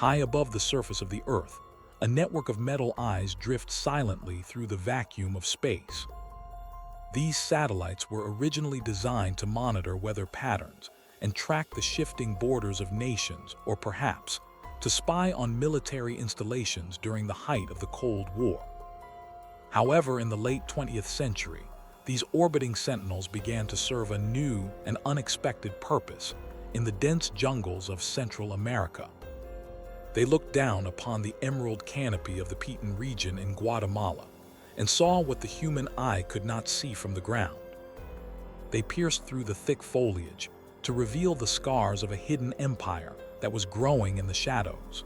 High above the surface of the Earth, a network of metal eyes drifts silently through the vacuum of space. These satellites were originally designed to monitor weather patterns and track the shifting borders of nations, or perhaps to spy on military installations during the height of the Cold War. However, in the late 20th century, these orbiting sentinels began to serve a new and unexpected purpose in the dense jungles of Central America. They looked down upon the emerald canopy of the Peten region in Guatemala and saw what the human eye could not see from the ground. They pierced through the thick foliage to reveal the scars of a hidden empire that was growing in the shadows.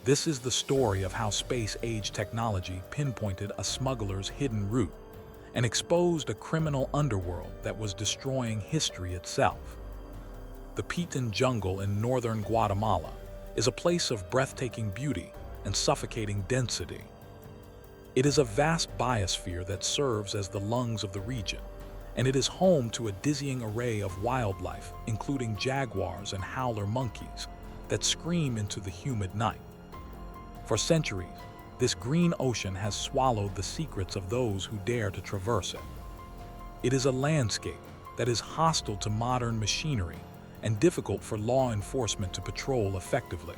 This is the story of how space-age technology pinpointed a smuggler's hidden route and exposed a criminal underworld that was destroying history itself. The Peten jungle in northern Guatemala is a place of breathtaking beauty and suffocating density. It is a vast biosphere that serves as the lungs of the region, and it is home to a dizzying array of wildlife, including jaguars and howler monkeys, that scream into the humid night. For centuries, this green ocean has swallowed the secrets of those who dare to traverse it. It is a landscape that is hostile to modern machinery and difficult for law enforcement to patrol effectively.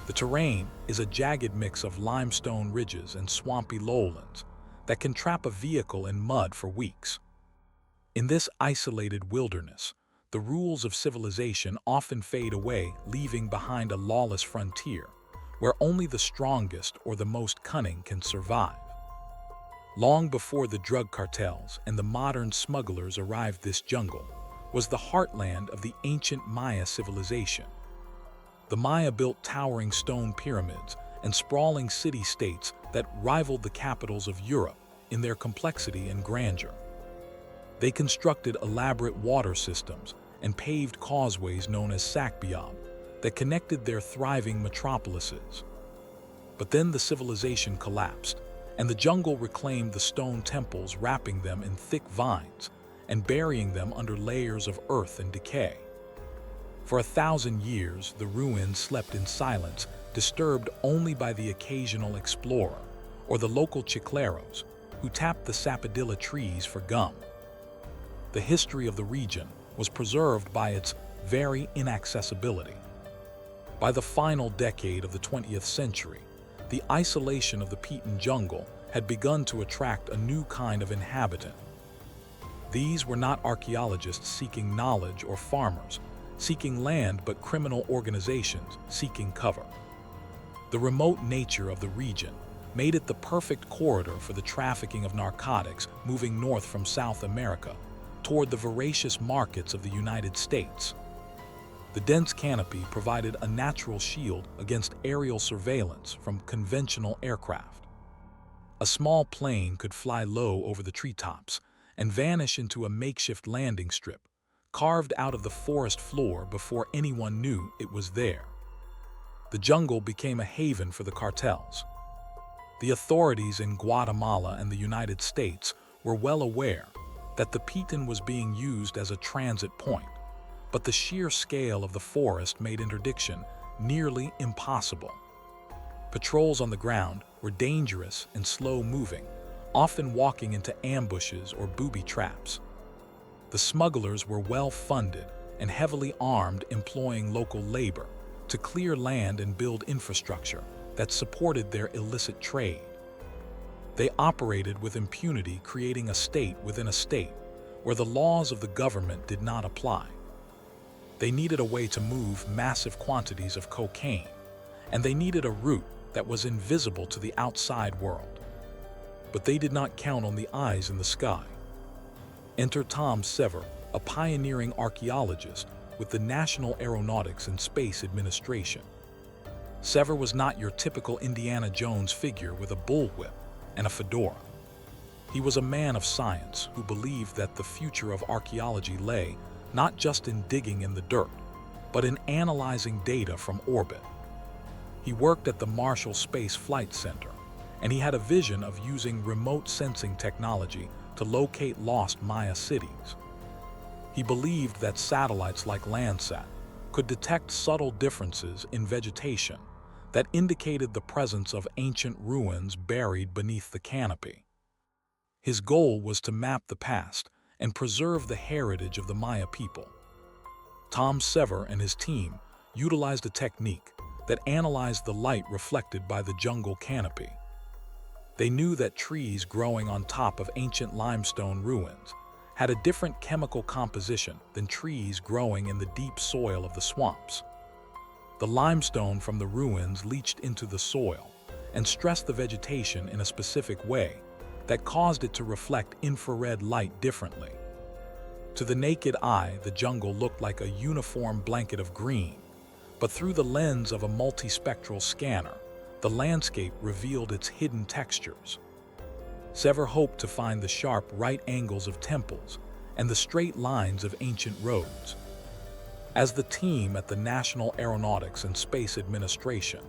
The terrain is a jagged mix of limestone ridges and swampy lowlands that can trap a vehicle in mud for weeks. In this isolated wilderness, the rules of civilization often fade away, leaving behind a lawless frontier where only the strongest or the most cunning can survive. Long before the drug cartels and the modern smugglers arrived, this jungle was the heartland of the ancient Maya civilization. The Maya built towering stone pyramids and sprawling city-states that rivaled the capitals of Europe in their complexity and grandeur. They constructed elaborate water systems and paved causeways known as sakbiab that connected their thriving metropolises. But then the civilization collapsed, and the jungle reclaimed the stone temples, wrapping them in thick vines and burying them under layers of earth and decay. For 1,000 years, the ruins slept in silence, disturbed only by the occasional explorer or the local chicleros who tapped the sapodilla trees for gum. The history of the region was preserved by its very inaccessibility. By the final decade of the 20th century, the isolation of the Peten jungle had begun to attract a new kind of inhabitant. These were not archaeologists seeking knowledge or farmers seeking land, but criminal organizations seeking cover. The remote nature of the region made it the perfect corridor for the trafficking of narcotics moving north from South America toward the voracious markets of the United States. The dense canopy provided a natural shield against aerial surveillance from conventional aircraft. A small plane could fly low over the treetops and vanish into a makeshift landing strip, carved out of the forest floor before anyone knew it was there. The jungle became a haven for the cartels. The authorities in Guatemala and the United States were well aware that the Peten was being used as a transit point, but the sheer scale of the forest made interdiction nearly impossible. Patrols on the ground were dangerous and slow-moving, often walking into ambushes or booby traps. The smugglers were well-funded and heavily armed, employing local labor to clear land and build infrastructure that supported their illicit trade. They operated with impunity, creating a state within a state where the laws of the government did not apply. They needed a way to move massive quantities of cocaine, and they needed a route that was invisible to the outside world. But they did not count on the eyes in the sky. Enter Tom Sever, a pioneering archaeologist with the National Aeronautics and Space Administration. Sever was not your typical Indiana Jones figure with a bullwhip and a fedora. He was a man of science who believed that the future of archaeology lay not just in digging in the dirt, but in analyzing data from orbit. He worked at the Marshall Space Flight Center, and he had a vision of using remote sensing technology to locate lost Maya cities. He believed that satellites like Landsat could detect subtle differences in vegetation that indicated the presence of ancient ruins buried beneath the canopy. His goal was to map the past and preserve the heritage of the Maya people. Tom Sever and his team utilized a technique that analyzed the light reflected by the jungle canopy. They knew that trees growing on top of ancient limestone ruins had a different chemical composition than trees growing in the deep soil of the swamps. The limestone from the ruins leached into the soil and stressed the vegetation in a specific way that caused it to reflect infrared light differently. To the naked eye, the jungle looked like a uniform blanket of green, but through the lens of a multispectral scanner, the landscape revealed its hidden textures. Sever hoped to find the sharp right angles of temples and the straight lines of ancient roads. As the team at the National Aeronautics and Space Administration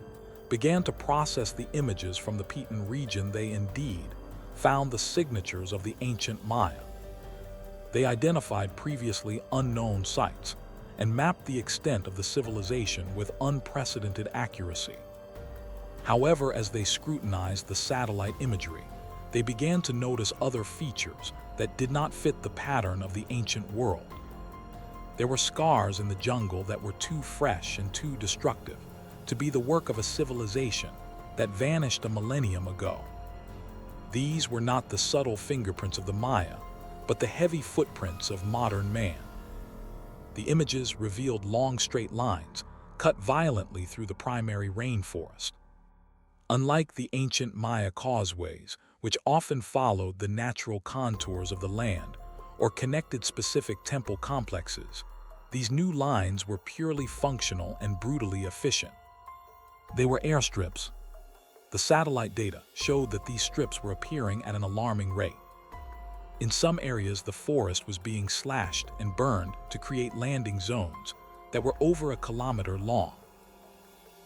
began to process the images from the Peten region, they indeed found the signatures of the ancient Maya. They identified previously unknown sites and mapped the extent of the civilization with unprecedented accuracy. However, as they scrutinized the satellite imagery, they began to notice other features that did not fit the pattern of the ancient world. There were scars in the jungle that were too fresh and too destructive to be the work of a civilization that vanished a millennium ago. These were not the subtle fingerprints of the Maya, but the heavy footprints of modern man. The images revealed long straight lines, cut violently through the primary rainforest. Unlike the ancient Maya causeways, which often followed the natural contours of the land or connected specific temple complexes, these new lines were purely functional and brutally efficient. They were airstrips. The satellite data showed that these strips were appearing at an alarming rate. In some areas, the forest was being slashed and burned to create landing zones that were over a kilometer long.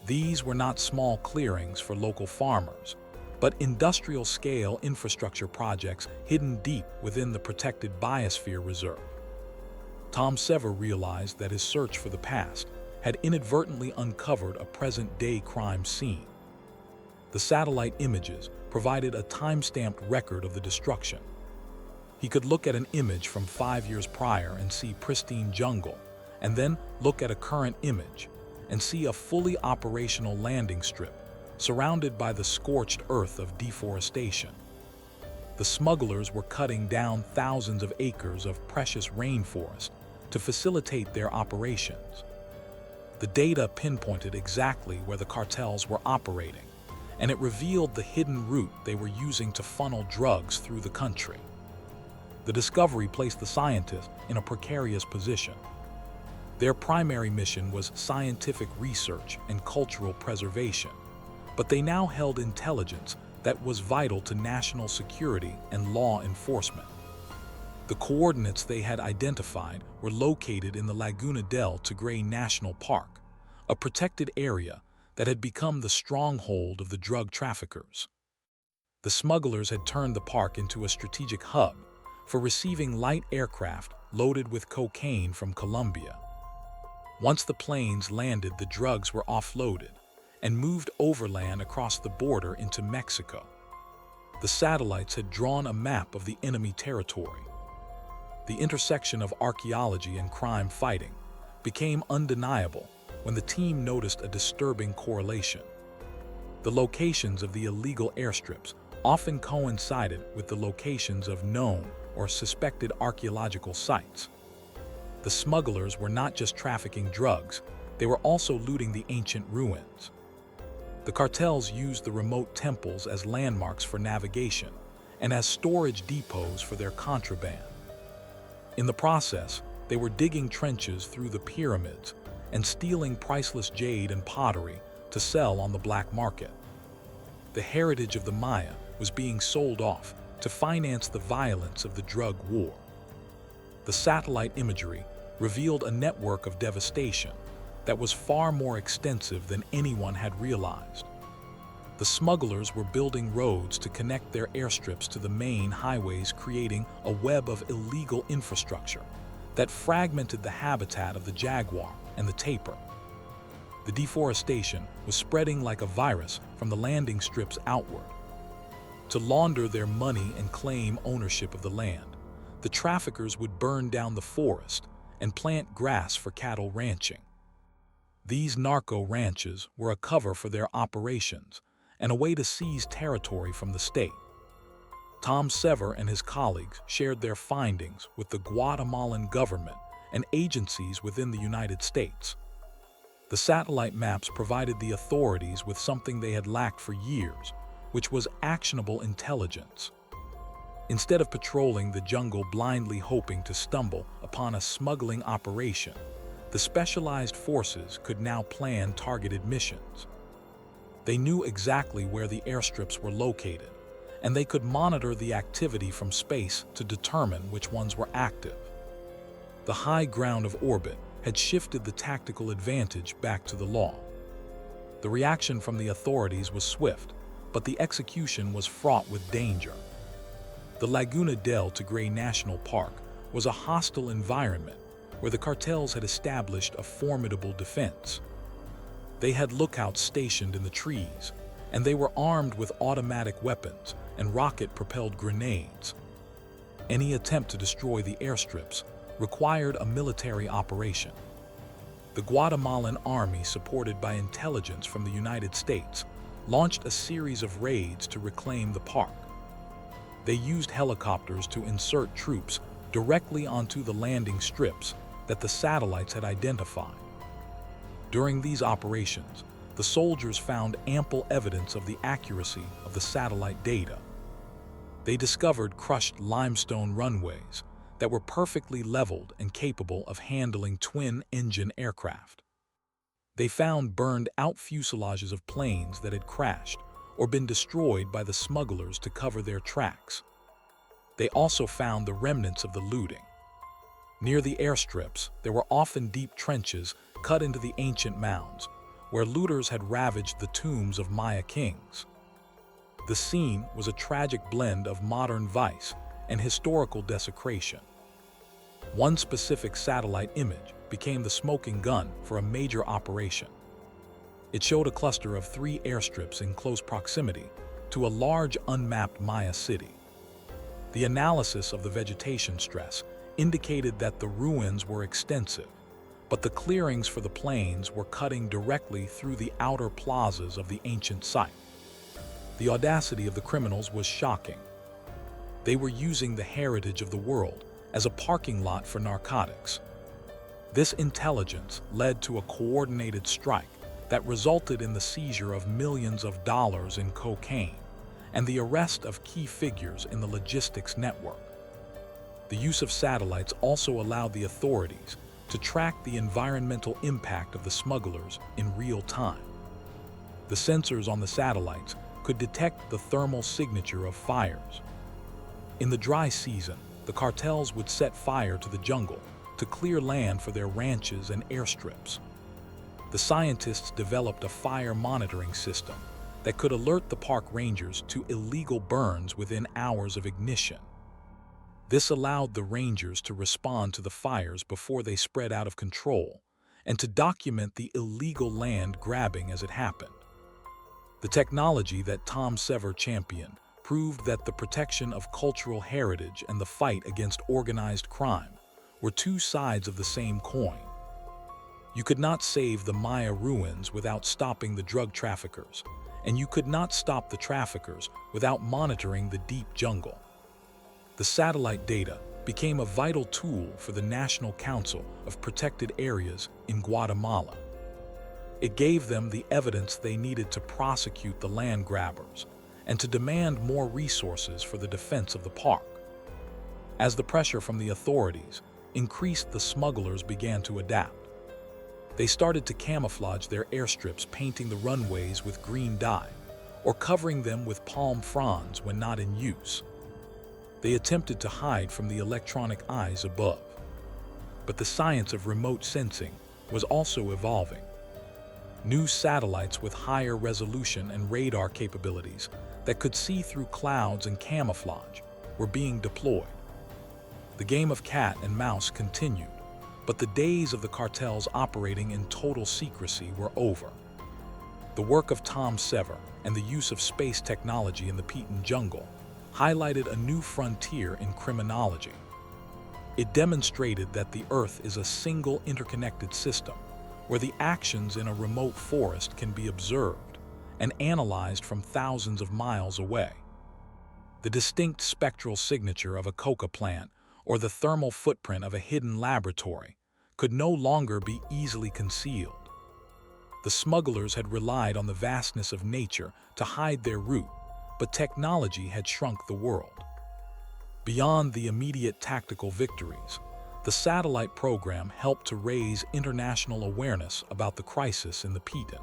These were not small clearings for local farmers, but industrial-scale infrastructure projects hidden deep within the protected biosphere reserve. Tom Sever realized that his search for the past had inadvertently uncovered a present-day crime scene. The satellite images provided a time-stamped record of the destruction. He could look at an image from 5 years prior and see pristine jungle, and then look at a current image and see a fully operational landing strip surrounded by the scorched earth of deforestation. The smugglers were cutting down thousands of acres of precious rainforest to facilitate their operations. The data pinpointed exactly where the cartels were operating, and it revealed the hidden route they were using to funnel drugs through the country. The discovery placed the scientists in a precarious position. Their primary mission was scientific research and cultural preservation, but they now held intelligence that was vital to national security and law enforcement. The coordinates they had identified were located in the Laguna del Tigre National Park, a protected area that had become the stronghold of the drug traffickers. The smugglers had turned the park into a strategic hub for receiving light aircraft loaded with cocaine from Colombia. Once the planes landed, the drugs were offloaded and moved overland across the border into Mexico. The satellites had drawn a map of the enemy territory. The intersection of archaeology and crime fighting became undeniable when the team noticed a disturbing correlation. The locations of the illegal airstrips often coincided with the locations of known or suspected archaeological sites. The smugglers were not just trafficking drugs, they were also looting the ancient ruins. The cartels used the remote temples as landmarks for navigation and as storage depots for their contraband. In the process, they were digging trenches through the pyramids and stealing priceless jade and pottery to sell on the black market. The heritage of the Maya was being sold off to finance the violence of the drug war. The satellite imagery revealed a network of devastation that was far more extensive than anyone had realized. The smugglers were building roads to connect their airstrips to the main highways, creating a web of illegal infrastructure that fragmented the habitat of the jaguar and the taper. The deforestation was spreading like a virus from the landing strips outward. To launder their money and claim ownership of the land, the traffickers would burn down the forest and plant grass for cattle ranching. These narco ranches were a cover for their operations and a way to seize territory from the state. Tom Sever and his colleagues shared their findings with the Guatemalan government and agencies within the United States. The satellite maps provided the authorities with something they had lacked for years, which was actionable intelligence. Instead of patrolling the jungle blindly hoping to stumble upon a smuggling operation, the specialized forces could now plan targeted missions. They knew exactly where the airstrips were located, and they could monitor the activity from space to determine which ones were active. The high ground of orbit had shifted the tactical advantage back to the law. The reaction from the authorities was swift, but the execution was fraught with danger. The Laguna del Tigre National Park was a hostile environment where the cartels had established a formidable defense. They had lookouts stationed in the trees, and they were armed with automatic weapons and rocket-propelled grenades. Any attempt to destroy the airstrips required a military operation. The Guatemalan army, supported by intelligence from the United States, launched a series of raids to reclaim the park. They used helicopters to insert troops directly onto the landing strips that the satellites had identified. During these operations, the soldiers found ample evidence of the accuracy of the satellite data. They discovered crushed limestone runways that were perfectly leveled and capable of handling twin-engine aircraft. They found burned-out fuselages of planes that had crashed or been destroyed by the smugglers to cover their tracks. They also found the remnants of the looting. Near the airstrips, there were often deep trenches cut into the ancient mounds, where looters had ravaged the tombs of Maya kings. The scene was a tragic blend of modern vice and historical desecration. One specific satellite image became the smoking gun for a major operation. It showed a cluster of 3 airstrips in close proximity to a large unmapped Maya city. The analysis of the vegetation stress indicated that the ruins were extensive, but the clearings for the planes were cutting directly through the outer plazas of the ancient site. The audacity of the criminals was shocking. They were using the heritage of the world as a parking lot for narcotics. This intelligence led to a coordinated strike that resulted in the seizure of millions of dollars in cocaine and the arrest of key figures in the logistics network. The use of satellites also allowed the authorities to track the environmental impact of the smugglers in real time. The sensors on the satellites could detect the thermal signature of fires. In the dry season, the cartels would set fire to the jungle to clear land for their ranches and airstrips. The scientists developed a fire monitoring system that could alert the park rangers to illegal burns within hours of ignition. This allowed the rangers to respond to the fires before they spread out of control and to document the illegal land grabbing as it happened. The technology that Tom Sever championed proved that the protection of cultural heritage and the fight against organized crime were 2 sides of the same coin. You could not save the Maya ruins without stopping the drug traffickers, and you could not stop the traffickers without monitoring the deep jungle. The satellite data became a vital tool for the National Council of Protected Areas in Guatemala. It gave them the evidence they needed to prosecute the land grabbers and to demand more resources for the defense of the park. As the pressure from the authorities increased, the smugglers began to adapt. They started to camouflage their airstrips, painting the runways with green dye or covering them with palm fronds when not in use. They attempted to hide from the electronic eyes above. But the science of remote sensing was also evolving. New satellites with higher resolution and radar capabilities that could see through clouds and camouflage were being deployed. The game of cat and mouse continued, But the days of the cartels operating in total secrecy were over. The work of Tom Sever and the use of space technology in the Peten jungle highlighted a new frontier in criminology. It demonstrated that the Earth is a single interconnected system where the actions in a remote forest can be observed and analyzed from thousands of miles away. The distinct spectral signature of a coca plant or the thermal footprint of a hidden laboratory could no longer be easily concealed. The smugglers had relied on the vastness of nature to hide their route, but technology had shrunk the world. Beyond the immediate tactical victories, the satellite program helped to raise international awareness about the crisis in the Peten.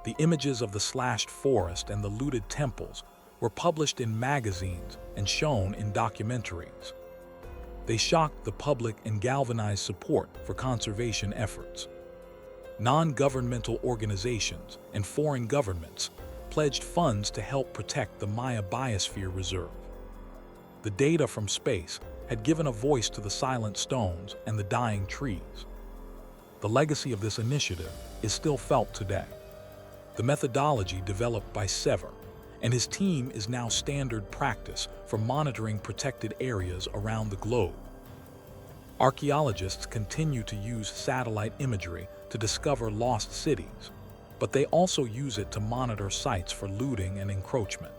The images of the slashed forest and the looted temples were published in magazines and shown in documentaries. They shocked the public and galvanized support for conservation efforts. Non-governmental organizations and foreign governments pledged funds to help protect the Maya Biosphere Reserve. The data from space had given a voice to the silent stones and the dying trees. The legacy of this initiative is still felt today. The methodology developed by Sever and his team is now standard practice for monitoring protected areas around the globe. Archaeologists continue to use satellite imagery to discover lost cities, but they also use it to monitor sites for looting and encroachment.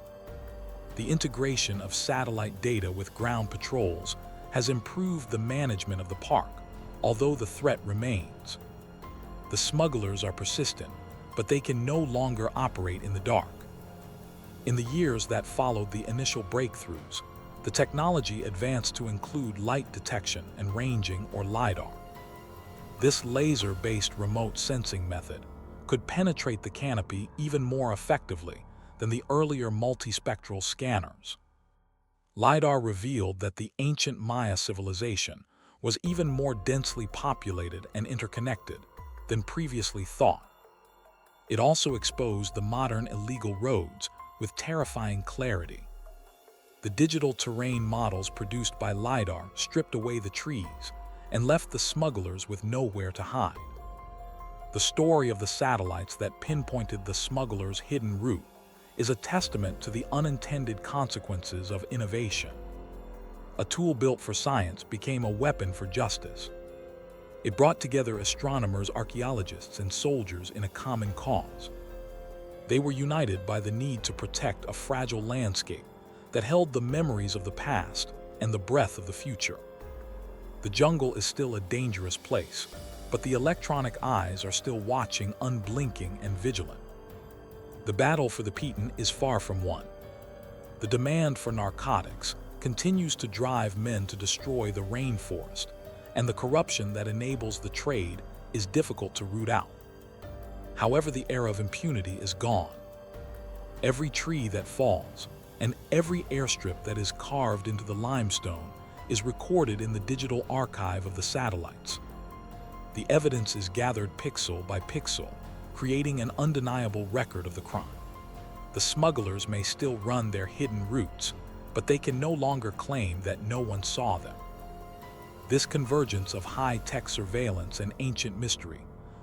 The integration of satellite data with ground patrols has improved the management of the park, although the threat remains. The smugglers are persistent, but they can no longer operate in the dark. In the years that followed the initial breakthroughs, the technology advanced to include light detection and ranging or LiDAR. This laser-based remote sensing method could penetrate the canopy even more effectively than the earlier multispectral scanners. LiDAR revealed that the ancient Maya civilization was even more densely populated and interconnected than previously thought. It also exposed the modern illegal roads with terrifying clarity. The digital terrain models produced by LiDAR stripped away the trees and left the smugglers with nowhere to hide. The story of the satellites that pinpointed the smugglers' hidden route is a testament to the unintended consequences of innovation. A tool built for science became a weapon for justice. It brought together astronomers, archaeologists, and soldiers in a common cause. They were united by the need to protect a fragile landscape that held the memories of the past and the breath of the future. The jungle is still a dangerous place, but the electronic eyes are still watching, unblinking and vigilant. The battle for the Peten is far from won. The demand for narcotics continues to drive men to destroy the rainforest, and the corruption that enables the trade is difficult to root out. However, the era of impunity is gone. Every tree that falls and every airstrip that is carved into the limestone is recorded in the digital archive of the satellites. The evidence is gathered pixel by pixel, creating an undeniable record of the crime. The smugglers may still run their hidden routes, but they can no longer claim that no one saw them. This convergence of high-tech surveillance and ancient mystery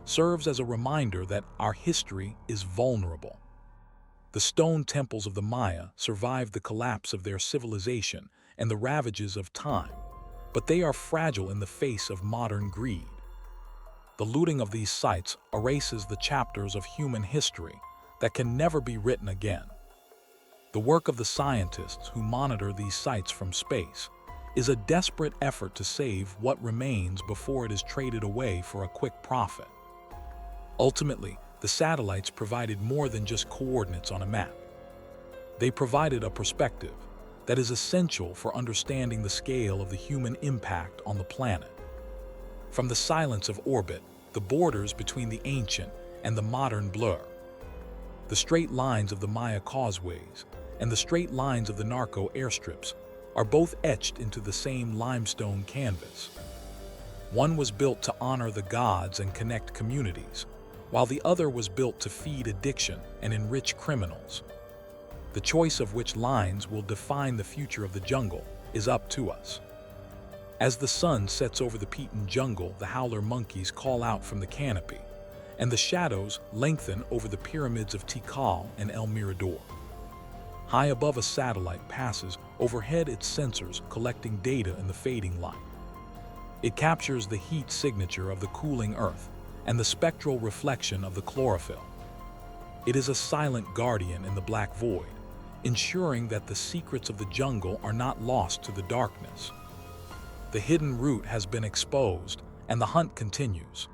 serves as a reminder that our history is vulnerable. The stone temples of the Maya survived the collapse of their civilization and the ravages of time, but they are fragile in the face of modern greed. The looting of these sites erases the chapters of human history that can never be written again. The work of the scientists who monitor these sites from space is a desperate effort to save what remains before it is traded away for a quick profit. Ultimately, the satellites provided more than just coordinates on a map. They provided a perspective that is essential for understanding the scale of the human impact on the planet. From the silence of orbit, the borders between the ancient and the modern blur. The straight lines of the Maya causeways and the straight lines of the Narco airstrips are both etched into the same limestone canvas. One was built to honor the gods and connect communities, while the other was built to feed addiction and enrich criminals. The choice of which lines will define the future of the jungle is up to us. As the sun sets over the Peten jungle, the howler monkeys call out from the canopy, and the shadows lengthen over the pyramids of Tikal and El Mirador. High above, a satellite passes overhead, its sensors collecting data in the fading light. It captures the heat signature of the cooling earth and the spectral reflection of the chlorophyll. It is a silent guardian in the black void, ensuring that the secrets of the jungle are not lost to the darkness. The hidden route has been exposed, and the hunt continues.